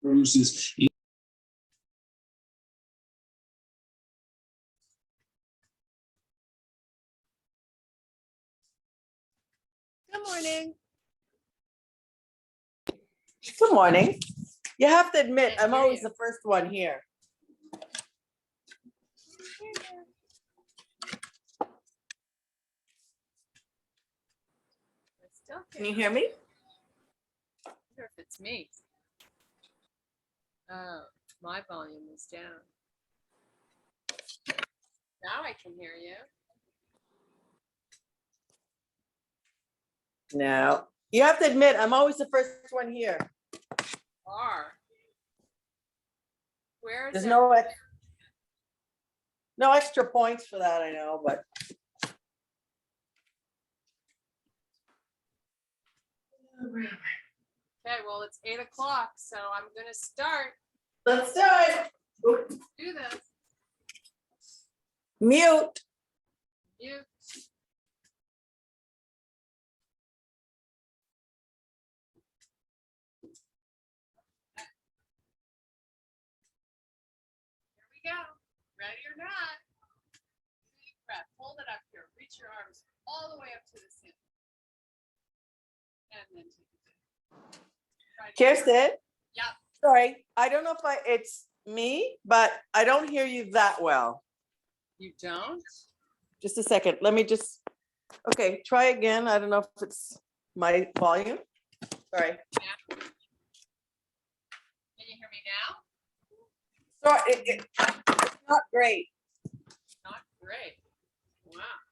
Bruises. Good morning. Good morning. You have to admit, Can't I'm hear always you. the first one here. I still Can you can't hear me? wonder if it's me. Oh, my volume is down. Now I can hear you. No. You have to admit, I'm always the first one here. Are. Where is There's it? no extra points for that, I know, but. Okay, well, it's 8 o'clock, so I'm gonna start. Let's do it. Do this. Mute. You. Here we go. Ready or not? Deep breath. Hold it up here. Reach your arms all the way up to the ceiling. And then take it down. Try to- Kirsten, Yep. sorry, I don't know if it's me, but I don't hear you that well. You don't? Just a second. Let me just, okay, try again. I don't know if it's my volume. Sorry. Can you hear me now? Sorry, it's not great. Not great. Wow.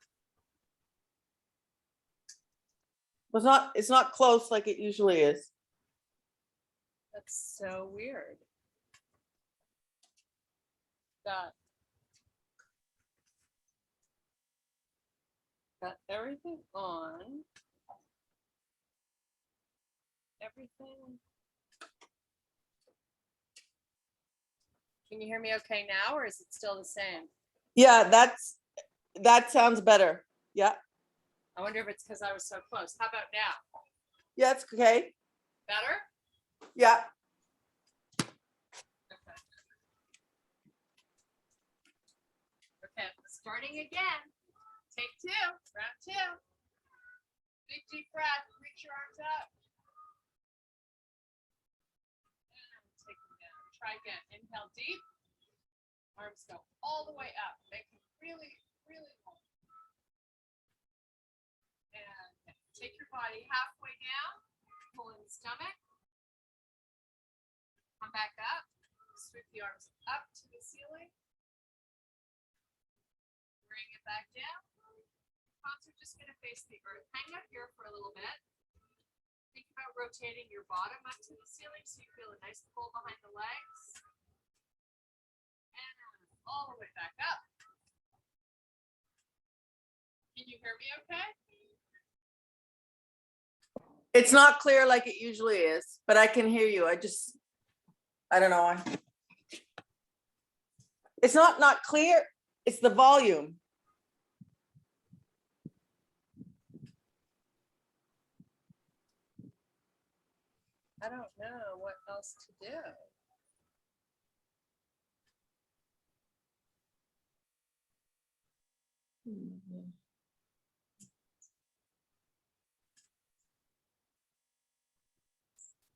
It's not close like it usually is. That's so weird. Got everything on. Everything. Can you hear me okay now, or is it still the same? Yeah, that sounds better. Yeah, I wonder if it's because I was so close. How about now? yeah, it's okay. Better? Yeah. Okay. Okay, starting again. Take 2, round 2. Big deep breath, reach your arms up. And take them down. Try again. Inhale deep. Arms go all the way up. Make them really, really long. And take your body halfway down. Pull in the stomach. Come back up. Sweep the arms up to the ceiling. Bring it back down. Palms are just going to face the earth. Hang out here for a little bit. Think about rotating your bottom up to the ceiling so you feel a nice pull behind the legs. And all the way back up. Can you hear me okay? It's not clear like it usually is, but I can hear you. I don't know why. It's not clear. It's the volume. I don't know what else to do.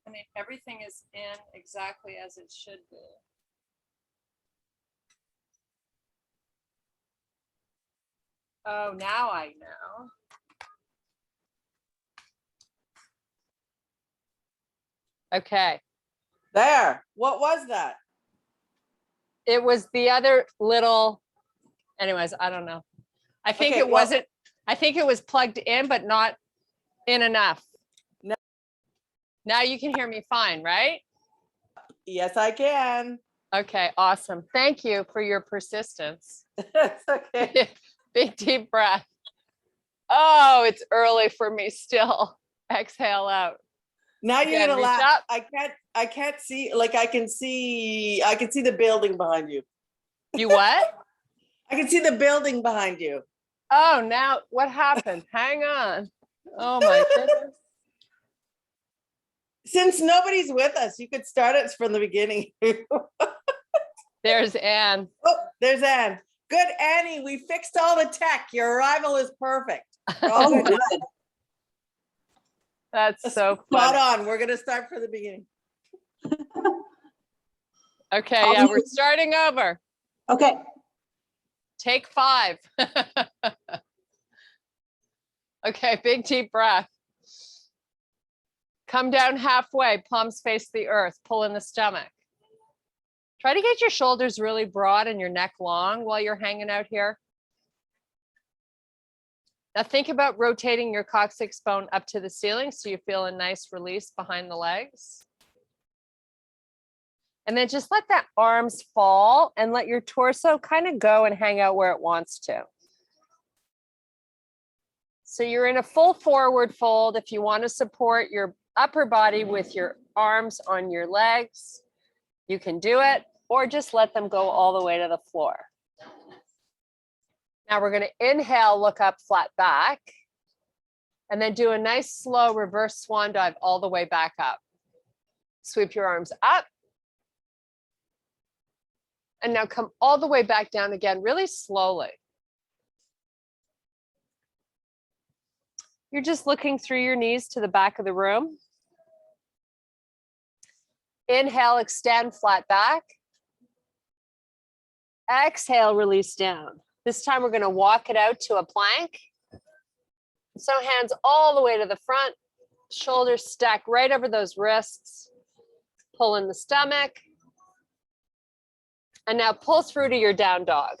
I mean, everything is in exactly as it should be. Oh, now I know. Okay. There. What was that? It was the other little, anyways, I don't know. I think Okay, it well- wasn't, I think it was plugged in, but not in enough. No. Now you can hear me fine, right? Yes, I can. Okay, awesome. Thank you for your persistence. It's okay. Big deep breath. Oh, it's early for me still. Exhale out. Now you're Again, gonna reach laugh. up. I can't see, like I can see the building behind you. You what? I can see the building behind you. Oh, now what happened? Hang on. Oh my goodness. Since nobody's with us, you could start it from the beginning. There's Anne. Oh, there's Anne. Good, Annie. We fixed all the tech. Your arrival is perfect. You're all Oh, good. good. That's so Spot funny. on. We're gonna start from the beginning. Okay, yeah, we're starting over. Okay. Take 5. Okay, big deep breath. Come down halfway, palms face the earth, pull in the stomach. Try to get your shoulders really broad and your neck long while you're hanging out here. Now think about rotating your coccyx bone up to the ceiling so you feel a nice release behind the legs. And then just let that arms fall and let your torso kind of go and hang out where it wants to. So you're in a full forward fold. If you want to support your upper body with your arms on your legs, you can do it, or just let them go all the way to the floor. Now we're going to inhale, look up, flat back, and then do a nice slow reverse swan dive all the way back up. Sweep your arms up. And now come all the way back down again, really slowly. You're just looking through your knees to the back of the room. Inhale, extend, flat back. Exhale, release down. This time we're going to walk it out to a plank. So hands all the way to the front, shoulders stack right over those wrists. Pull in the stomach. And now pull through to your down dog.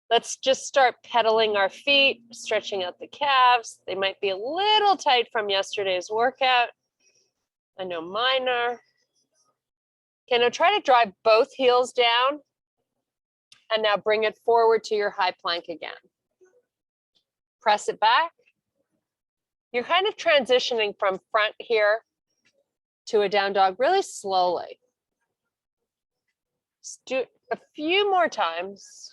Let's just start pedaling our feet, stretching out the calves. They might be a little tight from yesterday's workout. I know mine are. Okay, now try to drive both heels down. And now bring it forward to your high plank again. Press it back. You're kind of transitioning from front here to a down dog really slowly. Just do a few more times.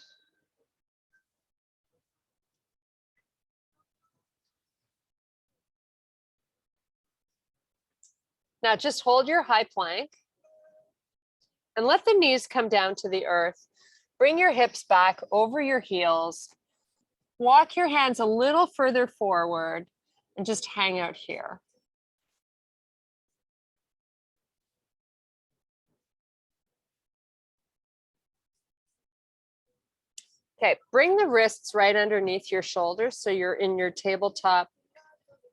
Now just hold your high plank and let the knees come down to the earth. Bring your hips back over your heels. Walk your hands a little further forward and just hang out here. Okay, bring the wrists right underneath your shoulders so you're in your tabletop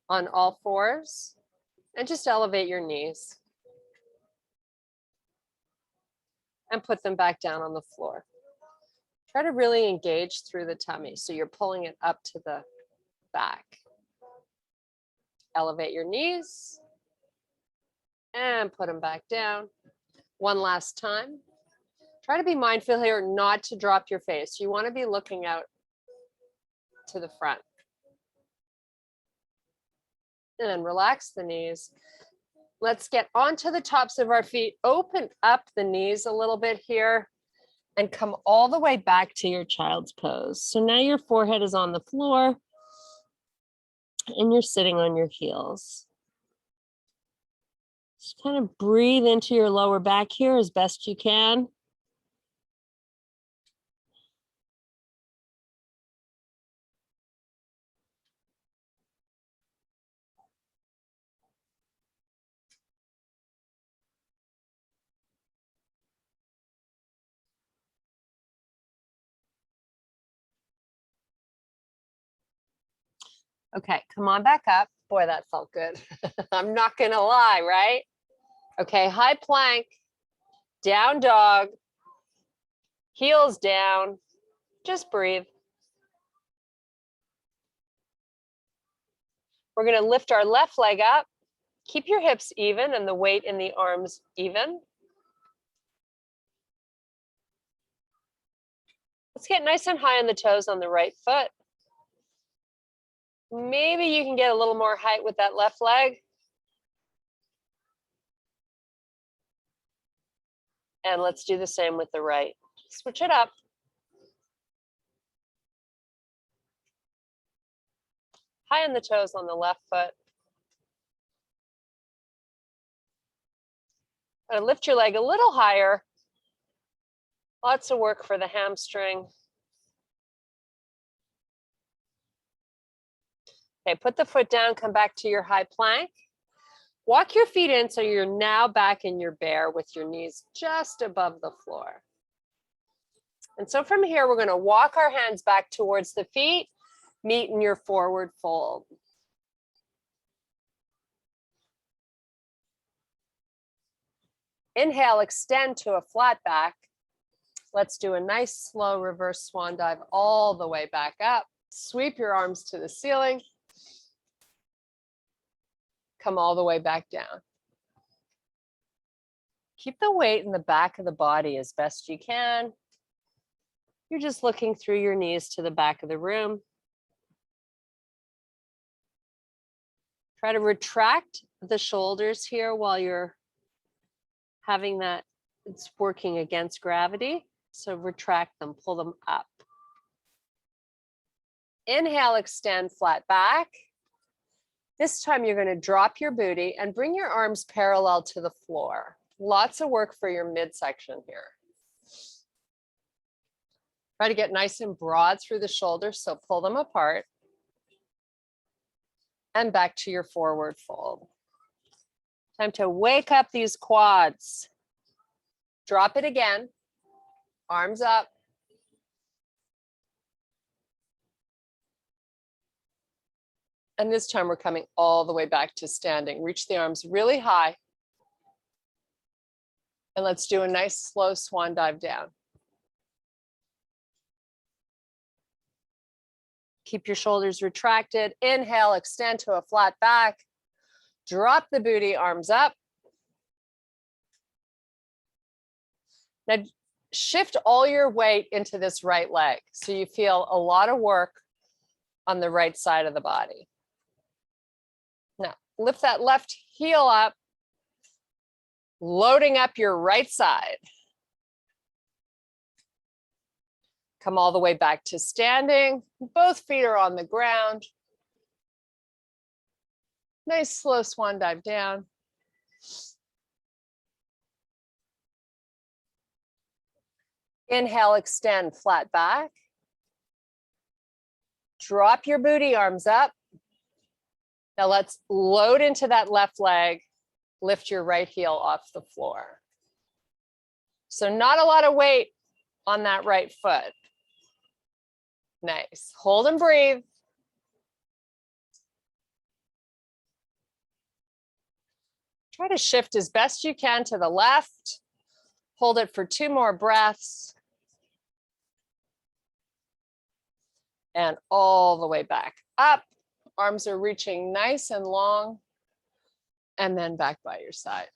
on all fours, and just elevate your knees and put them back down on the floor. Try to really engage through the tummy so you're pulling it up to the back. Elevate your knees and put them back down. One last time. Try to be mindful here not to drop your face. You want to be looking out to the front. And then relax the knees. Let's get onto the tops of our feet. Open up the knees a little bit here and come all the way back to your child's pose. So now your forehead is on the floor and you're sitting on your heels. Just kind of breathe into your lower back here as best you can. Okay, come on back up. Boy, that felt good. I'm not gonna lie, right? Okay, high plank, down dog, heels down, just breathe. We're gonna lift our left leg up, keep your hips even and the weight in the arms even. Let's get nice and high on the toes on the right foot. Maybe you can get a little more height with that left leg. And let's do the same with the right. Switch it up. High on the toes on the left foot. Lift your leg a little higher. Lots of work for the hamstring. Okay, put the foot down, come back to your high plank. Walk your feet in so you're now back in your bear with your knees just above the floor. And so from here, we're going to walk our hands back towards the feet, meet in your forward fold. Inhale, extend to a flat back. Let's do a nice slow reverse swan dive all the way back up. Sweep your arms to the ceiling. Come all the way back down. Keep the weight in the back of the body as best you can. You're just looking through your knees to the back of the room. Try to retract the shoulders here while you're having that, it's working against gravity. So retract them, pull them up. Inhale, extend, flat back. This time you're going to drop your booty and bring your arms parallel to the floor. Lots of work for your midsection here. Try to get nice and broad through the shoulders, so pull them apart. And back to your forward fold. Time to wake up these quads. Drop it again. Arms up. And this time we're coming all the way back to standing. Reach the arms really high. And let's do a nice slow swan dive down. Keep your shoulders retracted. Inhale, extend to a flat back. Drop the booty, arms up. Now shift all your weight into this right leg so you feel a lot of work on the right side of the body. Now lift that left heel up, loading up your right side. Come all the way back to standing. Both feet are on the ground. Nice slow swan dive down. Inhale, extend, flat back. Drop your booty, arms up. Now let's load into that left leg. Lift your right heel off the floor. So not a lot of weight on that right foot. Nice. Hold and breathe. Try to shift as best you can to the left. Hold it for 2 more breaths. And all the way back up. Arms are reaching nice and long. And then back by your side.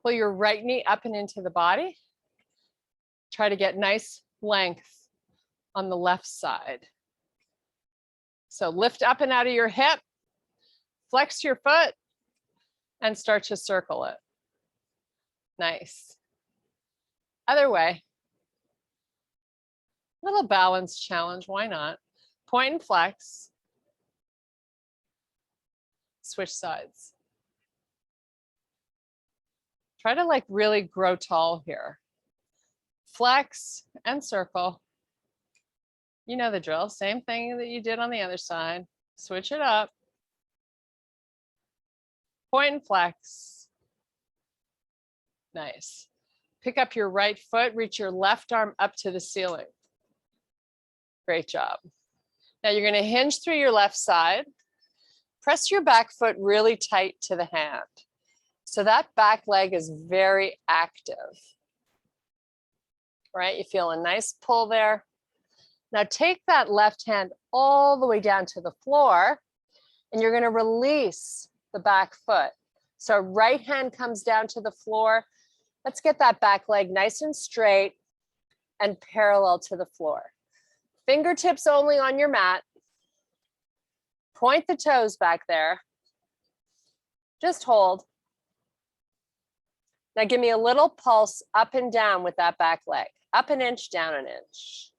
Pull your right knee up and into the body. Try to get nice length on the left side. So lift up and out of your hip. Flex your foot. And start to circle it. Nice. Other way. Little balance challenge, why not? Point and flex. Switch sides. Try to like really grow tall here. Flex and circle. You know the drill, same thing that you did on the other side. Switch it up. Point and flex. Nice. Pick up your right foot, reach your left arm up to the ceiling. Great job. Now you're going to hinge through your left side. Press your back foot really tight to the hand. So that back leg is very active. Right? You feel a nice pull there. Now take that left hand all the way down to the floor and you're going to release the back foot. So right hand comes down to the floor. Let's get that back leg nice and straight and parallel to the floor. Fingertips only on your mat. Point the toes back there. Just hold. Now give me a little pulse up and down with that back leg. Up an inch, down an inch.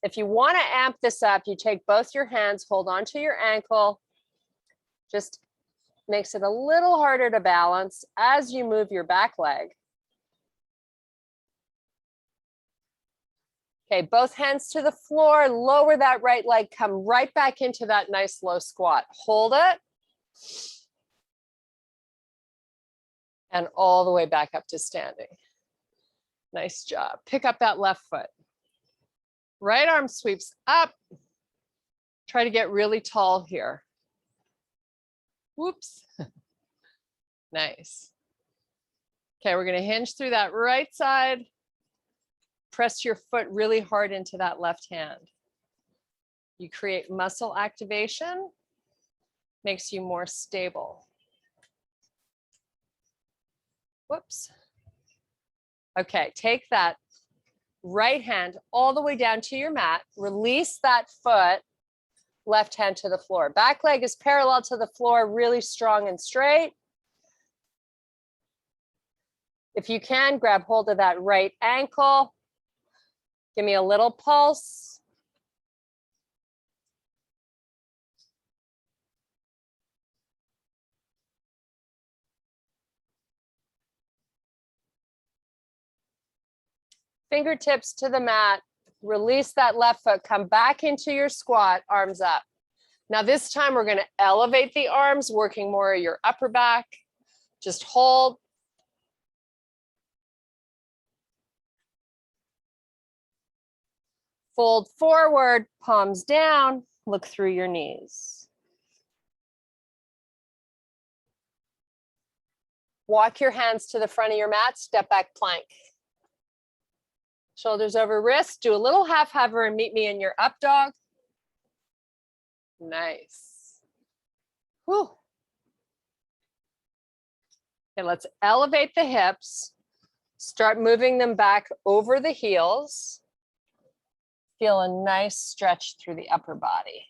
If you want to amp this up, you take both your hands, hold onto your ankle. Just makes it a little harder to balance as you move your back leg. Okay, both hands to the floor, lower that right leg, come right back into that nice low squat. Hold it. And all the way back up to standing. Nice job. Pick up that left foot. Right arm sweeps up. Try to get really tall here. Whoops. Nice. Okay, we're going to hinge through that right side. Press your foot really hard into that left hand. You create muscle activation, makes you more stable. Whoops. Okay, take that right hand all the way down to your mat. Release that foot, left hand to the floor. Back leg is parallel to the floor, really strong and straight. If you can, grab hold of that right ankle. Give me a little pulse. Fingertips to the mat. Release that left foot. Come back into your squat, arms up. Now this time we're going to elevate the arms, working more of your upper back. Just hold. Fold forward, palms down, look through your knees. Walk your hands to the front of your mat, step back plank. Shoulders over wrists, do a little half hover and meet me in your up dog. Nice. Whew. Okay, let's elevate the hips. Start moving them back over the heels. Feel a nice stretch through the upper body.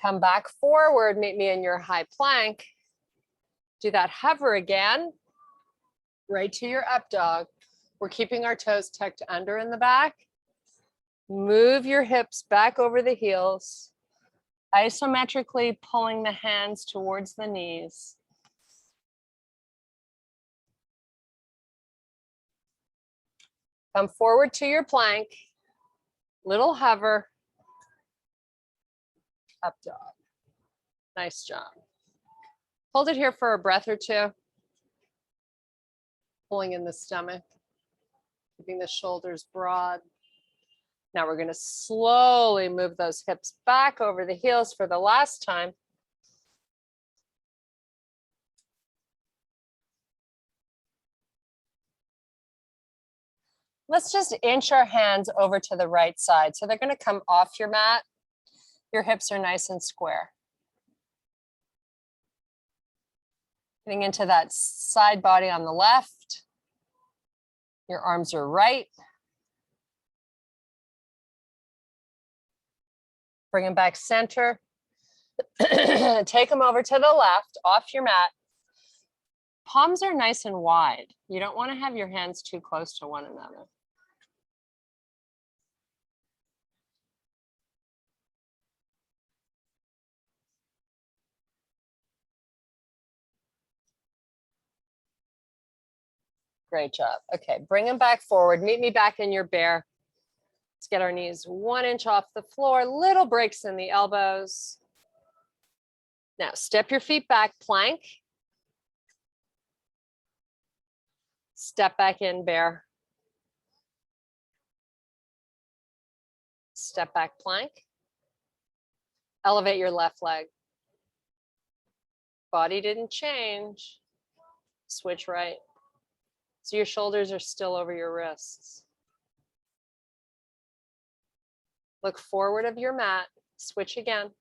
Come back forward, meet me in your high plank. Do that hover again, right to your up dog. We're keeping our toes tucked under in the back. Move your hips back over the heels, isometrically pulling the hands towards the knees. Come forward to your plank, little hover, up dog. Nice job. Hold it here for a breath or two. Pulling in the stomach, keeping the shoulders broad. Now we're going to slowly move those hips back over the heels for the last time. Let's just inch our hands over to the right side. So they're going to come off your mat. Your hips are nice and square. Getting into that side body on the left. Your arms are right. Bring them back center. Take them over to the left, off your mat. Palms are nice and wide. You don't want to have your hands too close to one another. Great job. Okay, bring them back forward. Meet me back in your bear. Let's get our knees 1 inch off the floor, little breaks in the elbows. Now step your feet back, plank. Step back in, bear. Step back, plank. Elevate your left leg. Body didn't change. Switch right. So your shoulders are still over your wrists. Look forward of your mat. Switch again.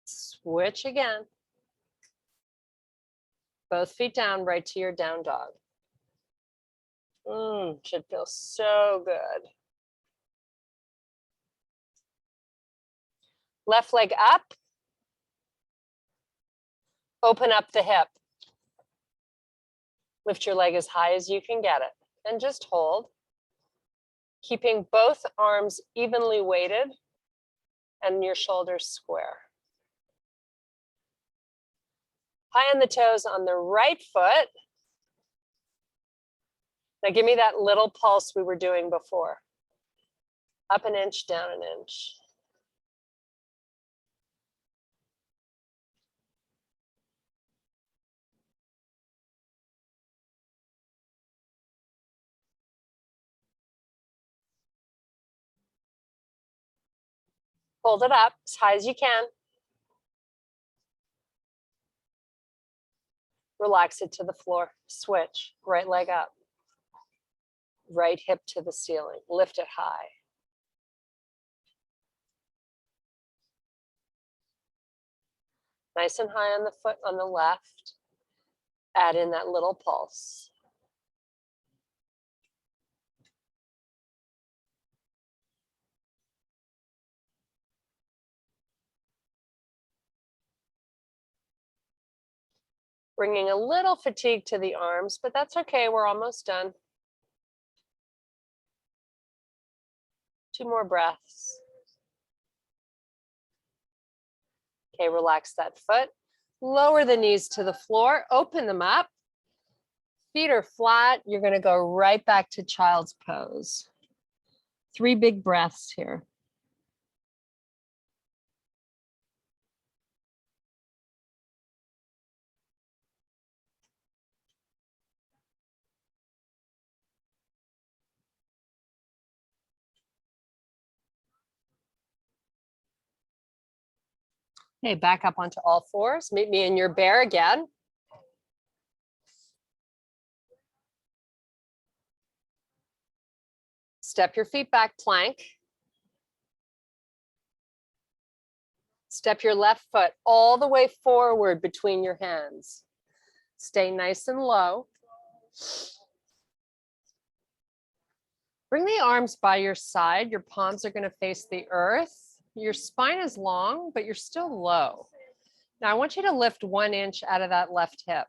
Switch again. Both feet down, right to your down dog. Should feel so good. Left leg up. Open up the hip. Lift your leg as high as you can get it and just hold. Keeping both arms evenly weighted and your shoulders square. High on the toes on the right foot. Now give me that little pulse we were doing before. Up an inch, down an inch. Hold it up as high as you can. Relax it to the floor. Switch. Right leg up. Right hip to the ceiling. Lift it high. Nice and high on the foot on the left. Add in that little pulse. Bringing a little fatigue to the arms, but that's okay. We're almost done. 2 more breaths. Okay, relax that foot. Lower the knees to the floor. Open them up. Feet are flat. You're going to go right back to child's pose. 3 big breaths here. Okay, back up onto all fours. Meet me in your bear again. Step your feet back, plank. Step your left foot all the way forward between your hands. Stay nice and low. Bring the arms by your side. Your palms are going to face the earth. Your spine is long, but you're still low. Now I want you to lift 1 inch out of that left hip.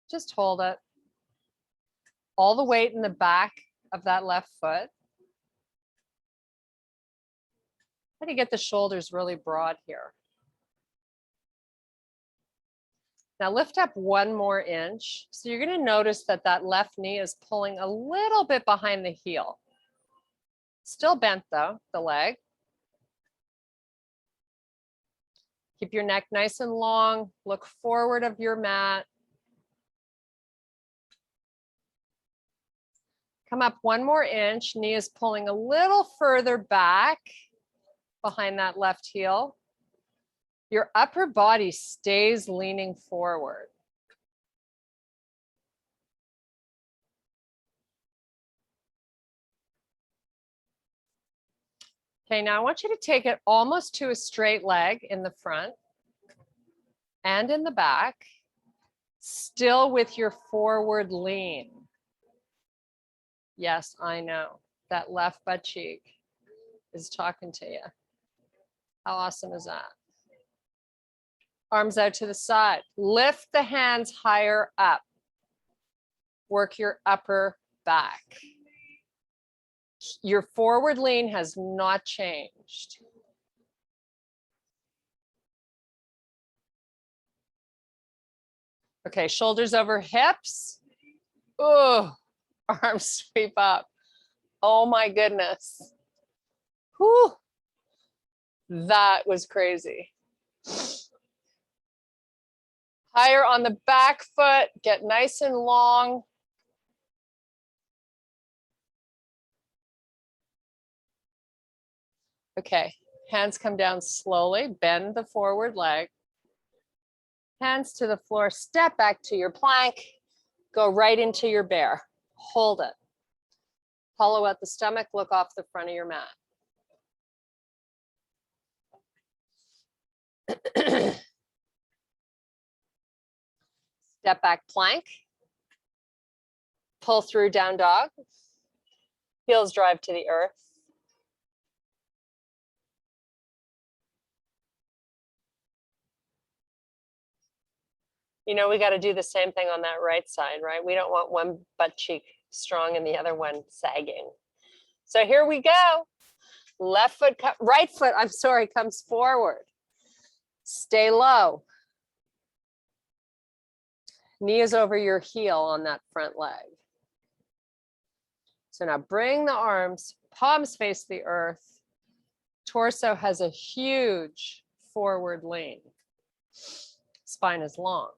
Just hold it. All the weight in the back of that left foot. Try to get the shoulders really broad here. Now lift up 1 more inch. So you're going to notice that that left knee is pulling a little bit behind the heel. Still bent though, the leg. Keep your neck nice and long. Look forward of your mat. Come up 1 more inch. Knee is pulling a little further back behind that left heel. Your upper body stays leaning forward. Okay, now I want you to take it almost to a straight leg in the front and in the back, still with your forward lean. Yes, I know, that left butt cheek is talking to you. How awesome is that? Arms out to the side. Lift the hands higher up. Work your upper back. Your forward lean has not changed. Okay, shoulders over hips. Oh, arms sweep up. Oh my goodness. Whew. That was crazy. Higher on the back foot, get nice and long. Okay, hands come down slowly, bend the forward leg. Hands to the floor, step back to your plank, go right into your bear. Hold it. Hollow out the stomach, look off the front of your mat. Step back plank. Pull through down dog. Heels drive to the earth. You know, we got to do the same thing on that right side, right? We don't want one butt cheek strong and the other one sagging. So here we go. Left foot, right foot, I'm sorry, comes forward. Stay low. Knee is over your heel on that front leg. So now bring the arms, palms face the earth. Torso has a huge forward lean. Spine is long.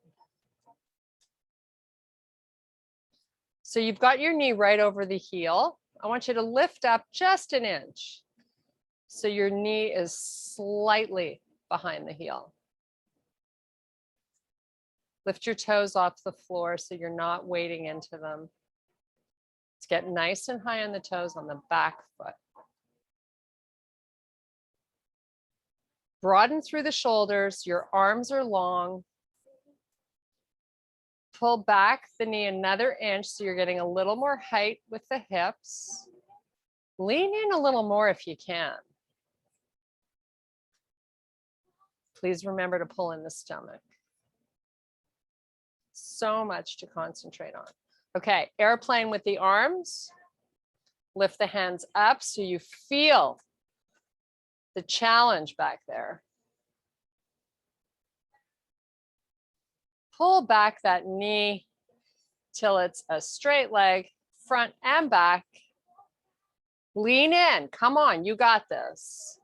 So you've got your knee right over the heel. I want you to lift up just an inch. So your knee is slightly behind the heel. Lift your toes off the floor so you're not wading into them. Let's get nice and high on the toes on the back foot. Broaden through the shoulders. Your arms are long. Pull back the knee another inch so you're getting a little more height with the hips. Lean in a little more if you can. Please remember to pull in the stomach. So much to concentrate on. Okay, airplane with the arms. Lift the hands up so you feel the challenge back there. Pull back that knee till it's a straight leg, front and back. Lean in, come on, you got this.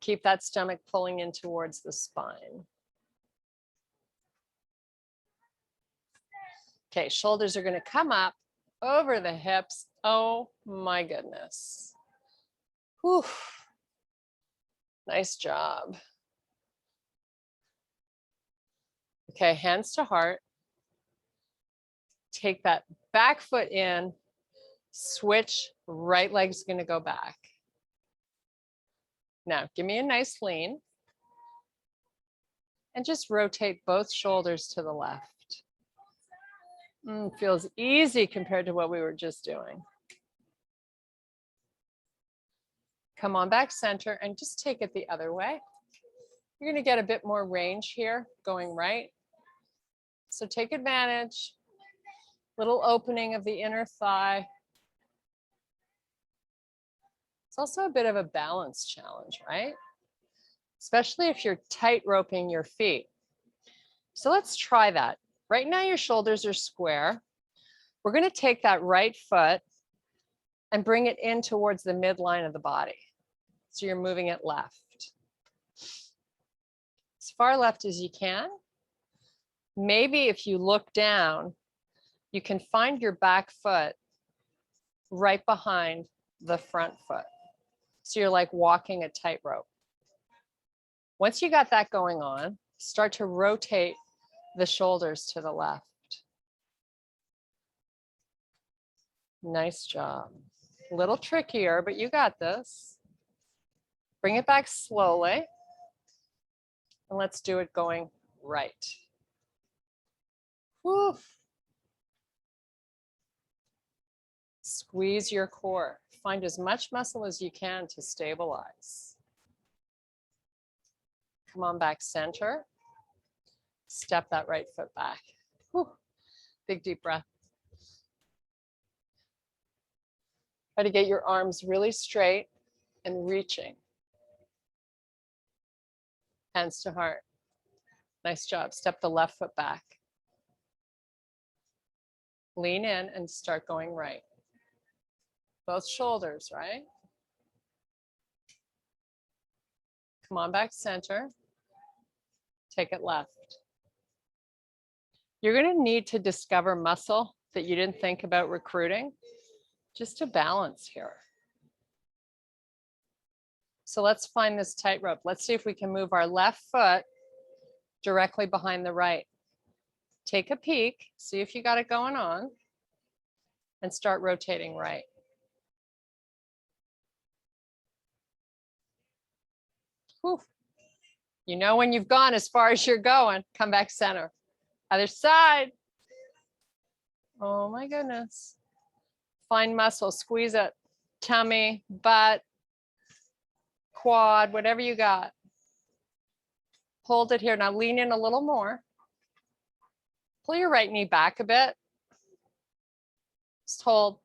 Keep that stomach pulling in towards the spine. Okay, shoulders are going to come up over the hips. Oh my goodness. Whew. Nice job. Okay, hands to heart. Take that back foot in, switch, right leg's going to go back. Now, give me a nice lean. And just rotate both shoulders to the left. Feels easy compared to what we were just doing. Come on back center and just take it the other way. You're going to get a bit more range here going right. So take advantage. Little opening of the inner thigh. It's also a bit of a balance challenge, right? Especially if you're tight roping your feet. So let's try that. Right now your shoulders are square. We're going to take that right foot and bring it in towards the midline of the body. So you're moving it left. As far left as you can. Maybe if you look down, you can find your back foot right behind the front foot. So you're like walking a tightrope. Once you got that going on, start to rotate the shoulders to the left. Nice job. A little trickier, but you got this. Bring it back slowly. And let's do it going right. Whew. Squeeze your core. Find as much muscle as you can to stabilize. Come on back center. Step that right foot back. Whew. Big deep breath. Try to get your arms really straight and reaching. Hands to heart. Nice job. Step the left foot back. Lean in and start going right. Both shoulders, right? Come on back center. Take it left. You're going to need to discover muscle that you didn't think about recruiting just to balance here. So let's find this tightrope. Let's see if we can move our left foot directly behind the right. Take a peek, see if you got it going on, and start rotating right. Whew. You know when you've gone as far as you're going, come back center. Other side. Oh my goodness. Find muscle, squeeze it. Tummy, butt, quad, whatever you got. Hold it here. Now lean in a little more. Pull your right knee back a bit. Just hold.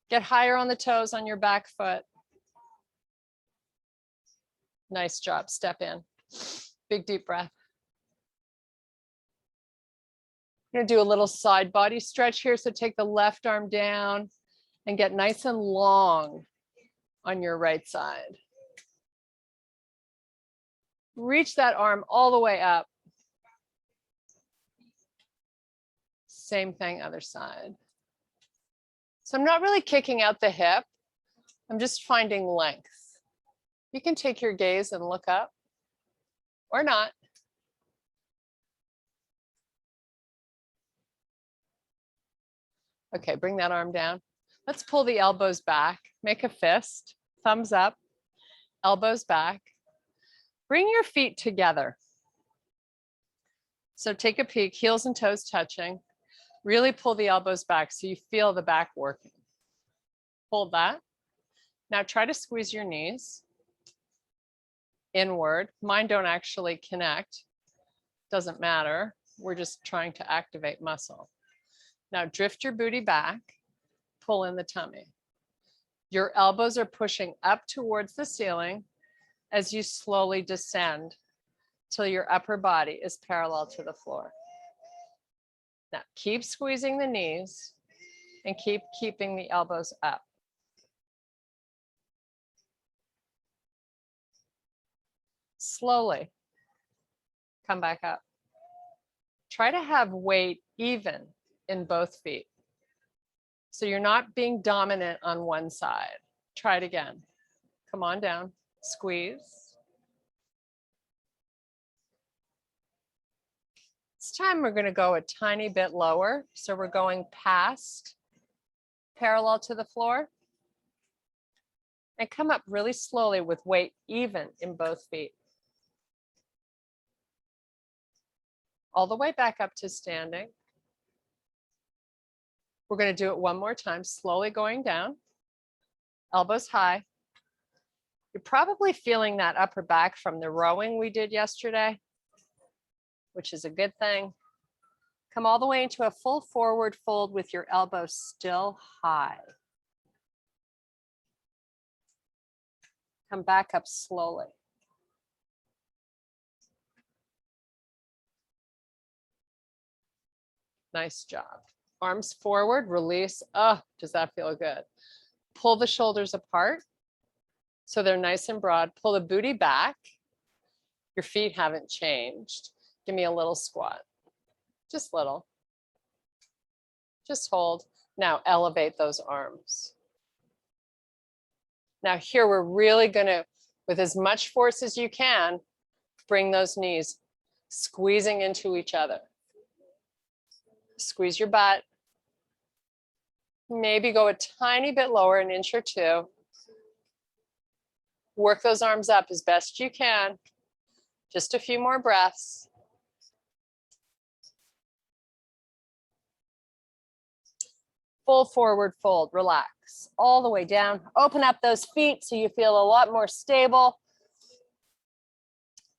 Get higher on the toes on your back foot. Nice job. Step in. Big deep breath. I'm going to do a little side body stretch here. So take the left arm down and get nice and long on your right side. Reach that arm all the way up. Same thing, other side. So I'm not really kicking out the hip. I'm just finding length. You can take your gaze and look up or not. Okay, bring that arm down. Let's pull the elbows back. Make a fist, thumbs up, elbows back. Bring your feet together. So take a peek, heels and toes touching. Really pull the elbows back so you feel the back working. Hold that. Now try to squeeze your knees inward. Mine don't actually connect. Doesn't matter. We're just trying to activate muscle. Now drift your booty back, pull in the tummy. Your elbows are pushing up towards the ceiling as you slowly descend till your upper body is parallel to the floor. Now keep squeezing the knees and keep keeping the elbows up. Slowly come back up. Try to have weight even in both feet. So you're not being dominant on one side. Try it again. Come on down, squeeze. This time we're going to go a tiny bit lower. So we're going past parallel to the floor and come up really slowly with weight even in both feet. All the way back up to standing. We're going to do it one more time, slowly going down, elbows high. You're probably feeling that upper back from the rowing we did yesterday, which is a good thing. Come all the way into a full forward fold with your elbows still high. Come back up slowly. Nice job. Arms forward, release. Oh, does that feel good? Pull the shoulders apart so they're nice and broad. Pull the booty back. Your feet haven't changed. Give me a little squat. Just little. Just hold. Now elevate those arms. Now here we're really going to, with as much force as you can, bring those knees squeezing into each other. Squeeze your butt. Maybe go a tiny bit lower, an inch or two. Work those arms up as best you can. Just a few more breaths. Full forward fold, relax all the way down. Open up those feet so you feel a lot more stable.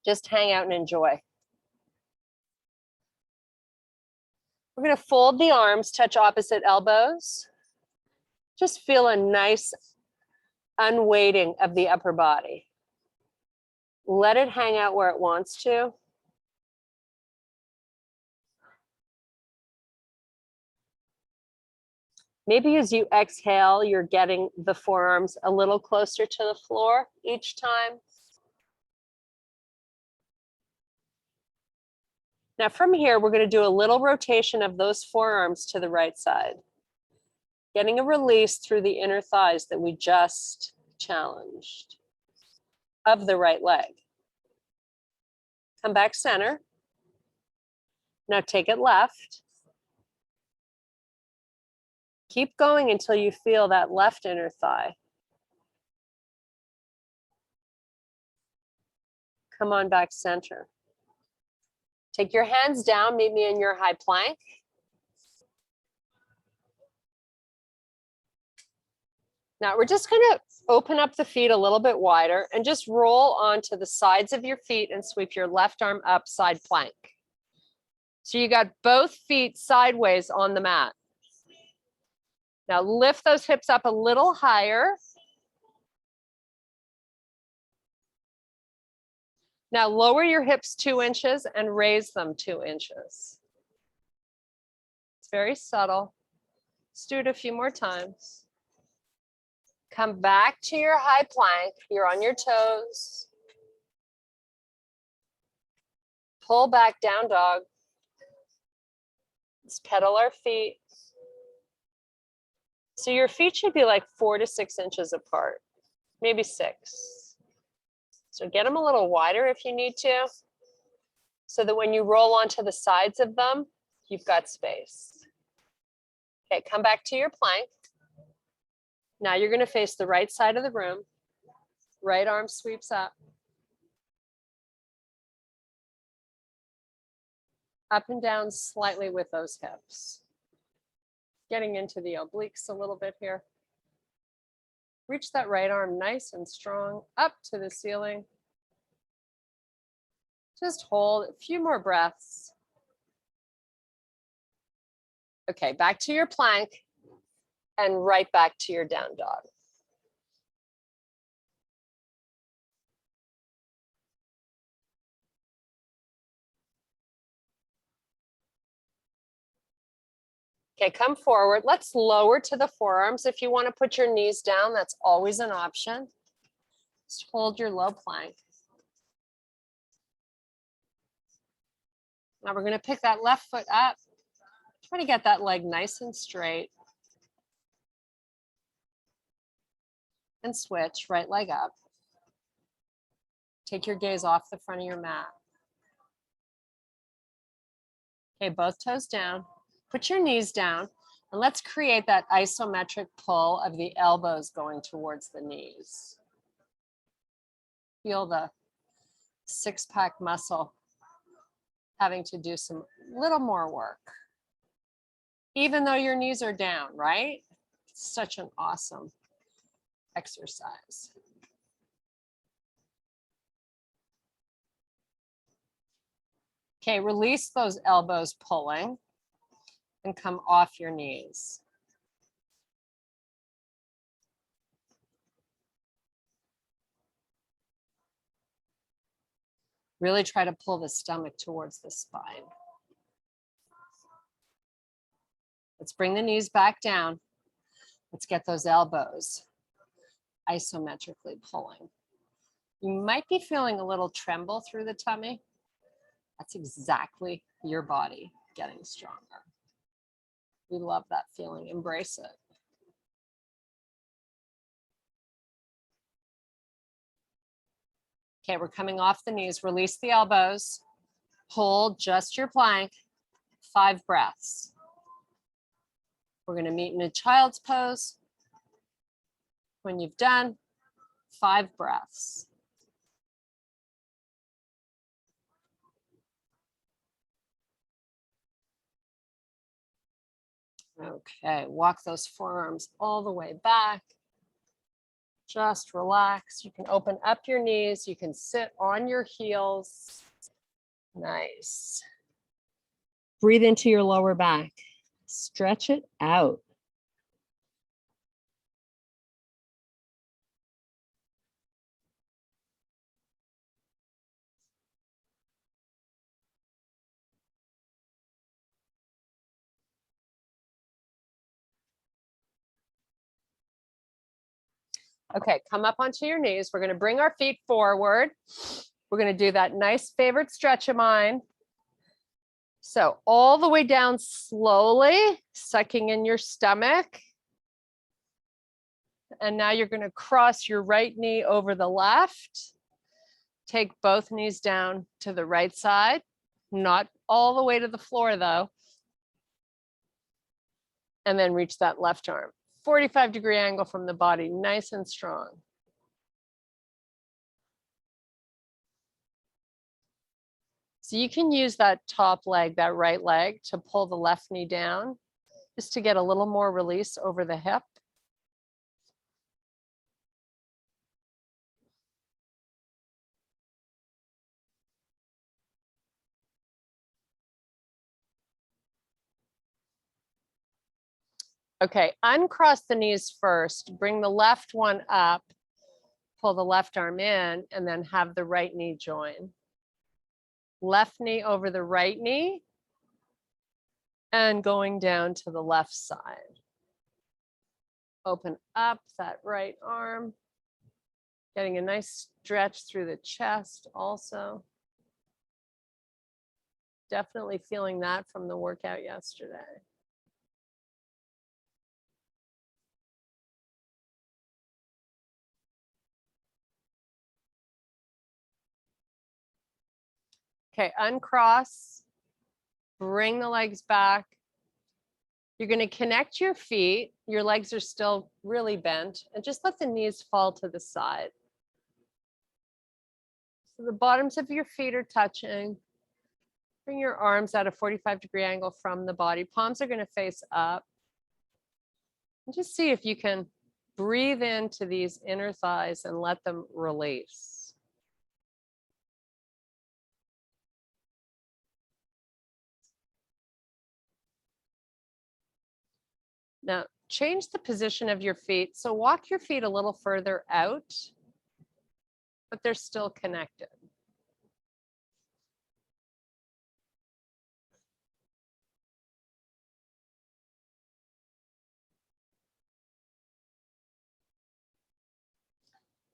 Just hang out and enjoy. We're going to fold the arms, touch opposite elbows. Just feel a nice unweighting of the upper body. Let it hang out where it wants to. Maybe as you exhale, you're getting the forearms a little closer to the floor each time. Now from here, we're going to do a little rotation of those forearms to the right side. Getting a release through the inner thighs that we just challenged of the right leg. Come back center. Now take it left. Keep going until you feel that left inner thigh. Come on back center. Take your hands down, meet me in your high plank. Now we're just going to open up the feet a little bit wider and just roll onto the sides of your feet and sweep your left arm up, side plank. So you got both feet sideways on the mat. Now lift those hips up a little higher. Now lower your hips 2 inches and raise them 2 inches. It's very subtle. Let's do it a few more times. Come back to your high plank. You're on your toes. Pull back, down dog. Let's pedal our feet. So your feet should be like 4 to 6 inches apart, maybe 6. So get them a little wider if you need to, so that when you roll onto the sides of them, you've got space. Okay, come back to your plank. Now you're going to face the right side of the room. Right arm sweeps up. Up and down slightly with those hips. Getting into the obliques a little bit here. Reach that right arm nice and strong up to the ceiling. Just hold a few more breaths. Okay, back to your plank and right back to your down dog. Okay, come forward. Let's lower to the forearms. If you want to put your knees down, that's always an option. Just hold your low plank. Now we're going to pick that left foot up. Try to get that leg nice and straight. And switch, right leg up. Take your gaze off the front of your mat. Okay, both toes down. Put your knees down and let's create that isometric pull of the elbows going towards the knees. Feel the six-pack muscle having to do some little more work. Even though your knees are down, right? It's such an awesome exercise. Okay, release those elbows pulling and come off your knees. Really try to pull the stomach towards the spine. Let's bring the knees back down. Let's get those elbows isometrically pulling. You might be feeling a little tremble through the tummy. That's exactly your body getting stronger. We love that feeling. Embrace it. Okay, we're coming off the knees. Release the elbows. Hold just your plank. 5 breaths. We're going to meet in a child's pose. When you've done, 5 breaths. Okay, walk those forearms all the way back. Just relax. You can open up your knees. You can sit on your heels. Nice. Breathe into your lower back. Stretch it out. Okay, come up onto your knees. We're going to bring our feet forward. We're going to do that nice favorite stretch of mine. So all the way down slowly, sucking in your stomach. And now you're going to cross your right knee over the left. Take both knees down to the right side, not all the way to the floor though. And then reach that left arm. 45-degree angle from the body, nice and strong. So you can use that top leg, that right leg, to pull the left knee down, just to get a little more release over the hip. Okay, uncross the knees first, bring the left one up, pull the left arm in, and then have the right knee join. Left knee over the right knee, and going down to the left side. Open up that right arm, getting a nice stretch through the chest also. Definitely feeling that from the workout yesterday. Okay, uncross, bring the legs back. You're going to connect your feet. Your legs are still really bent, and just let the knees fall to the side. So the bottoms of your feet are touching. Bring your arms at a 45-degree angle from the body. Palms are going to face up. And just see if you can breathe into these inner thighs and let them release. Now, change the position of your feet. So walk your feet a little further out, but they're still connected.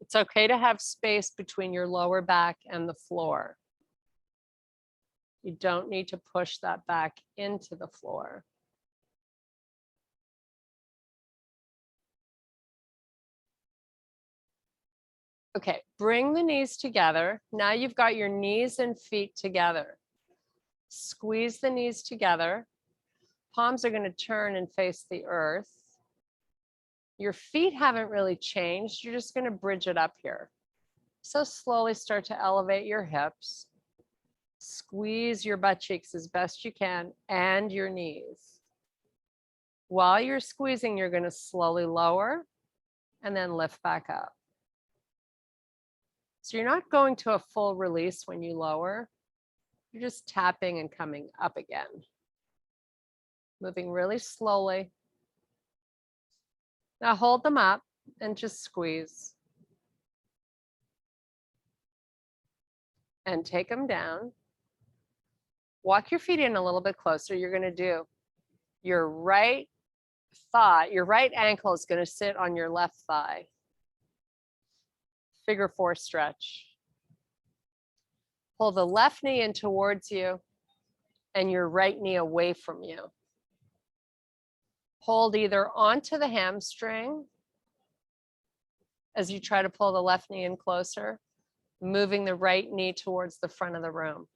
It's okay to have space between your lower back and the floor. You don't need to push that back into the floor. Okay, bring the knees together. Now you've got your knees and feet together. Squeeze the knees together. Palms are going to turn and face the earth. Your feet haven't really changed. You're just going to bridge it up here. So slowly start to elevate your hips. Squeeze your butt cheeks as best you can and your knees. While you're squeezing, you're going to slowly lower and then lift back up. So you're not going to a full release when you lower. You're just tapping and coming up again. Moving really slowly. Now hold them up and just squeeze. And take them down. Walk your feet in a little bit closer. You're going to do your right thigh, your right ankle is going to sit on your left thigh. Figure 4 stretch. Pull the left knee in towards you and your right knee away from you. Hold either onto the hamstring as you try to pull the left knee in closer, moving the right knee towards the front of the room.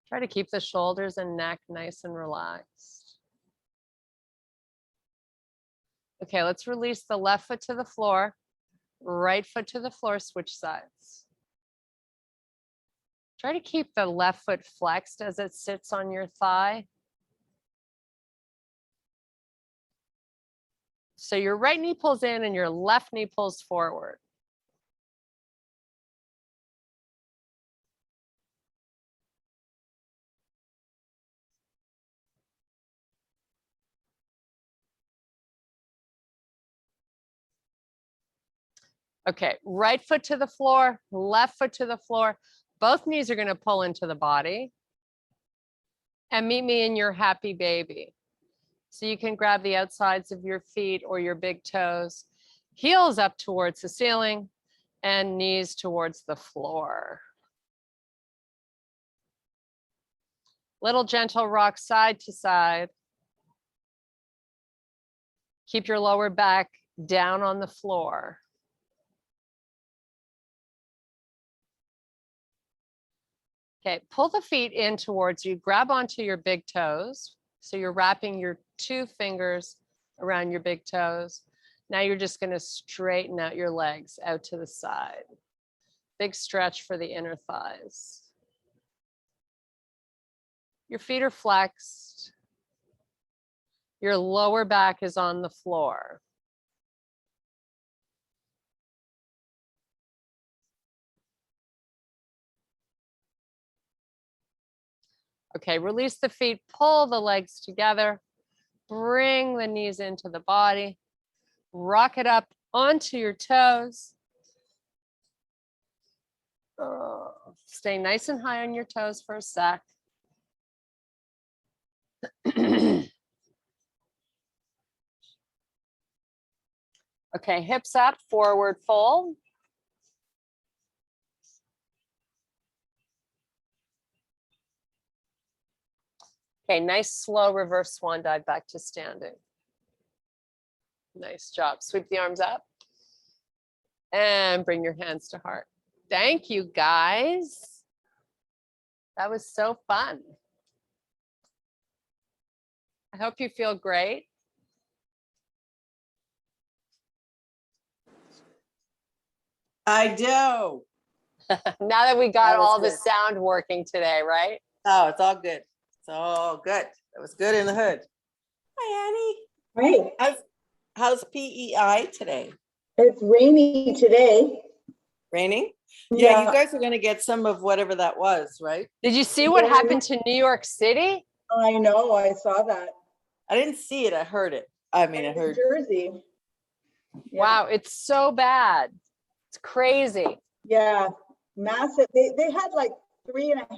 Try to keep the shoulders and neck nice and relaxed. Okay, let's release the left foot to the floor, right foot to the floor, switch sides. Try to keep the left foot flexed as it sits on your thigh. So your right knee pulls in and your left knee pulls forward. Okay, right foot to the floor, left foot to the floor. Both knees are going to pull into the body. And meet me in your happy baby. So you can grab the outsides of your feet or your big toes, heels up towards the ceiling, and knees towards the floor. Little gentle rock side to side. Keep your lower back down on the floor. Okay, pull the feet in towards you, grab onto your big toes. So you're wrapping your 2 fingers around your big toes. Now you're just going to straighten out your legs out to the side. Big stretch for the inner thighs. Your feet are flexed. Your lower back is on the floor. Okay, release the feet, pull the legs together, bring the knees into the body, rock it up onto your toes. Stay nice and high on your toes for a sec. Okay, hips up, forward fold. Okay, nice slow reverse swan dive back to standing. Nice job. Sweep the arms up and bring your hands to heart. Thank you, guys. That was so fun. I hope you feel great. I do. Now that we got That was all the good. sound working today, right? Oh, it's all good. It's all good. It was good in the hood. Hi, Annie. Right. How's PEI today? It's rainy today. Raining? Yeah, you guys are gonna get some of whatever that was, right? Did you see what Yeah. happened to New York City? I know. I saw that. I didn't see it. I heard it. I mean, I In heard. Jersey. Yeah. Wow, it's so bad. It's crazy. Yeah. Massive. They had like 3.5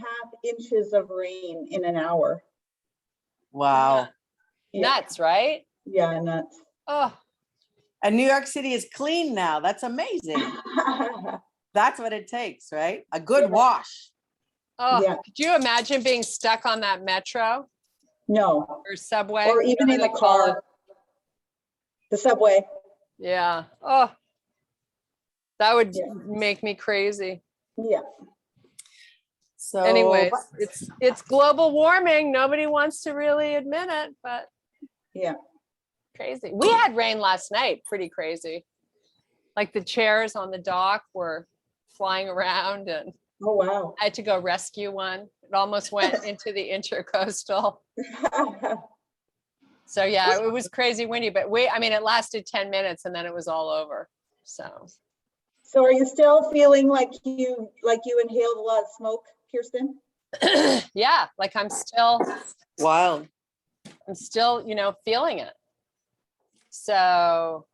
inches of rain in an hour. Wow. Yeah. Nuts, right? Yeah, nuts. Oh, And New York City is clean now. That's amazing. That's what it takes, right? A good Yeah. wash. oh. Yeah. Could you imagine being stuck on that metro No. or subway? Or even whatever in they the call it? car. The subway. Yeah. Oh, that would Yeah. make me crazy. Yeah. So Anyways, it's global warming. Nobody wants to really admit it, but Yeah. crazy. We had rain last night, pretty crazy. Like the chairs on the dock were flying around and Oh, wow. I had to go rescue one. It almost went into the intercoastal. So yeah, it was crazy windy, but it lasted 10 minutes and then it was all over. So So are you still feeling like you inhaled a lot of smoke, Kirsten? yeah, like I'm still, wild. feeling it. So